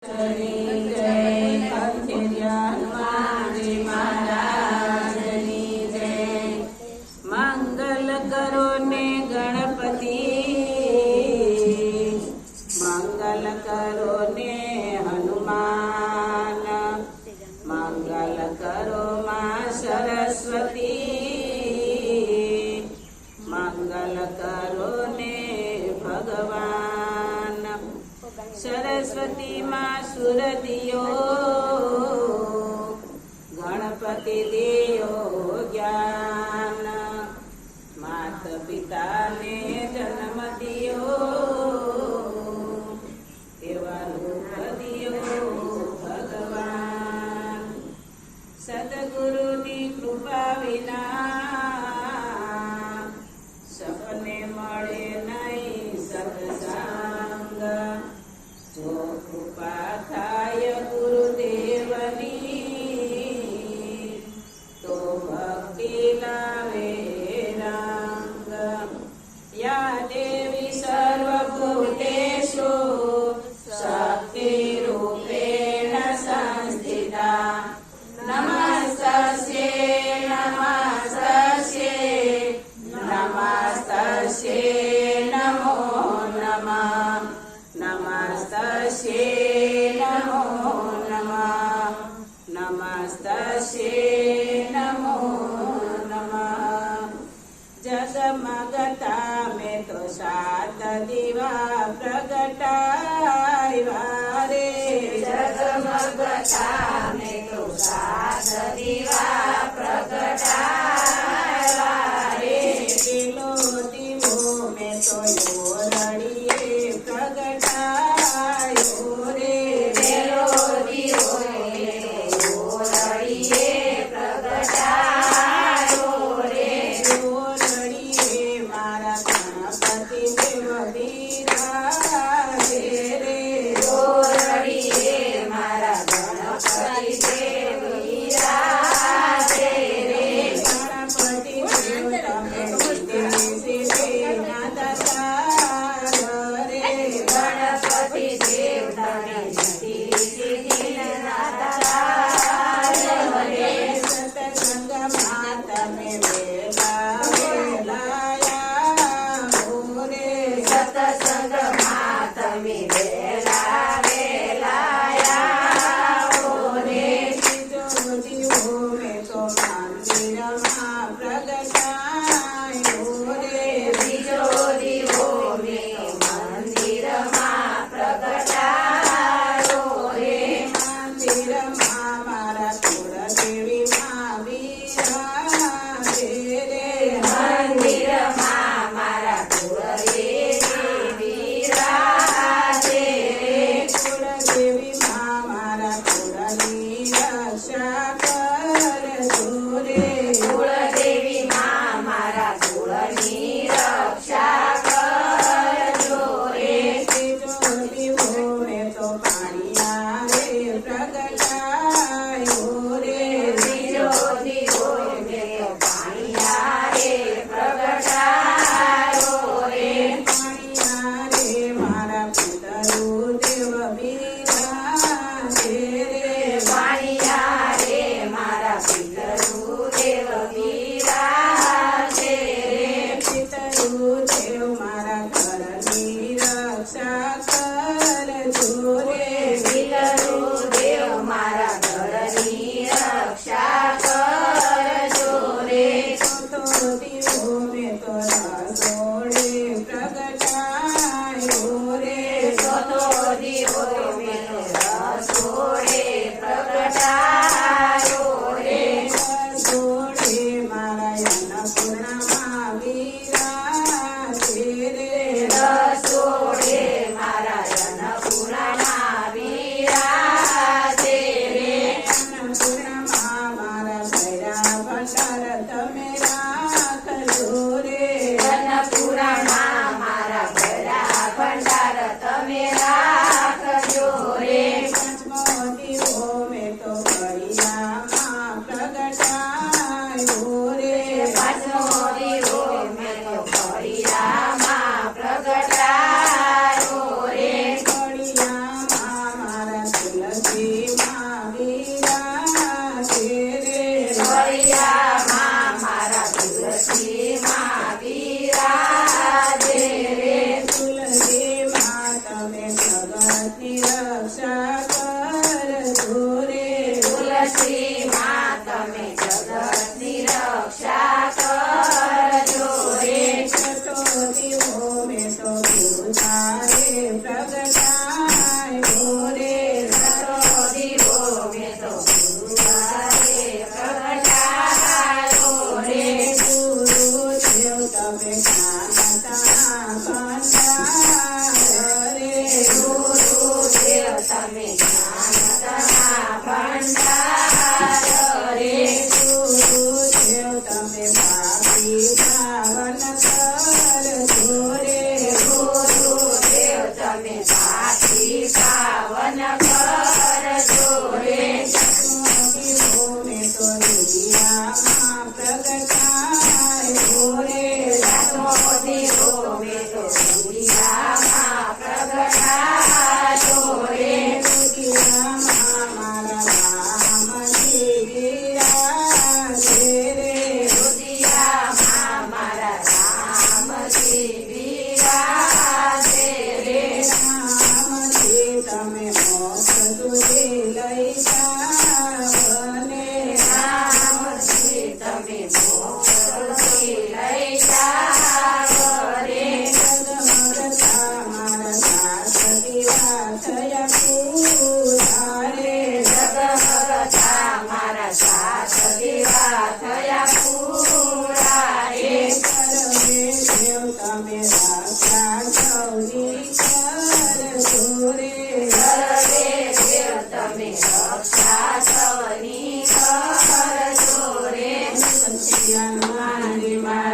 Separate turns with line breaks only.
મંગલ કરો ને ગણપતિ, મંગલ કરો ને હનુમાન, મંગલ કરો માં સરસ્વતી, મંગલ કરો ને ભગવાન. સરસ્વતી માં સુરતિયો, ગણપતિ દેયો જ્ઞાન. માત પિતાને જન્મ દિયો, એવા રૂપ દિયો ભગવાન. સદગુરુની કૃપા વિના સપને મળે નહીં સત્સંગ. જો કૃપા થાય ગુરુદેવની, તો ભક્તિ લાવે રંગ. યા દેવી સર્વભૂતેષુ શક્તિરૂપેણ સંસ્થિતા. નમસ્તસ્યૈ નમસ્તસ્યૈ નમસ્તસ્યૈ નમો નમઃ. નમસ્તસ્યૈ નમો નમઃ. નમસ્તસ્યૈ નમો નમઃ. જગમગતા મેં તો સાત દીવા પ્રગટાવ્યા રે. જગમગતા મેં તો સાત દીવા પ્રગટાવ્યા રે. પેલો દીવો મેં તો યોરડીએ પ્રગટાયો રે. પેલો દીવો મેં તો યોરડીએ પ્રગટાયો રે. યોરડીએ મારા ગણપતિ દેવ બિરાજે રે. યોરડીએ મારા ગણપતિ દેવ બિરાજે રે. ગણપતિ દેવ તમે સીધે ના દાતાર રે. ગણપતિ દેવ તમે સીધે ના દાતાર રે. સત્સંગમાં તમે વેલા વેલાયા રે. સત્સંગમાં તમે વેલા વેલાયા રે. બીજો દીવો મેં તો મંદિરમાં પ્રગટાયો રે. બીજો દીવો મેં તો મંદિરમાં પ્રગટાયો રે. મંદિરમાં મારા કુળદેવી માં બિરાજે રે. મંદિરમાં મારા કુળદેવી બિરાજે રે. કુળદેવી માં મારા કુળની રક્ષા કરજો રે. કુળદેવી માં મારા કુળની રક્ષા કરજો રે. ત્રીજો દીવો મેં તો પાણિયા રે પ્રગટાયો રે. ત્રીજો દીવો મેં તો પાણિયા રે પ્રગટાયો રે. પાણિયા રે મારા પિતૃદેવ બિરાજે રે. પાણિયા રે મારા પિતૃદેવ બિરાજે રે. પિતૃદેવ મારા ઘરની રક્ષા કરજો રે. પિતૃદેવ
રક્ષા કરજો રે
તુલસી માં તમે જગતની રક્ષા કરજો રે
છઠ્ઠો દીવો મેં તો તારે પ્રગટાયો રે
છઠ્ઠો દીવો મેં તો ગુરુવારે પ્રગટાયો રે
ગુરુદેવ તમે જ્ઞાનતા ભંડાર રે
ગુરુદેવ તમે જ્ઞાનના ભંડાર રે
ગુરુદેવ તમે પાપી પાવન કરજો રે
ગુરુદેવ તમે પાપી પાવન કરજો રે
દીવો મેં તો દુનિયામાં પ્રગટાયો રે
સાતમો દીવો મેં તો દુનિયામાં પ્રગટાયો રે
દુનિયામાં મારા રામજી બિરાજે રે
દુનિયામાં મારા રામજી બિરાજે રે
રામજી તમે મોક્ષ સુધી લઈ જાવને
રામજી તમે મોક્ષથી લઈ જાઓ રે
જગમગતા મારા સાત દીવા થયા પૂરા રે
જગમગતા મારા સાત દીવા થયા પૂરા રે
સર્વે દેવ તમે રક્ષા સૌની કરજો રે
સર્વે દેવ તમે રક્ષા સૌની કરજો રે
હનુમાનજી મહારાજ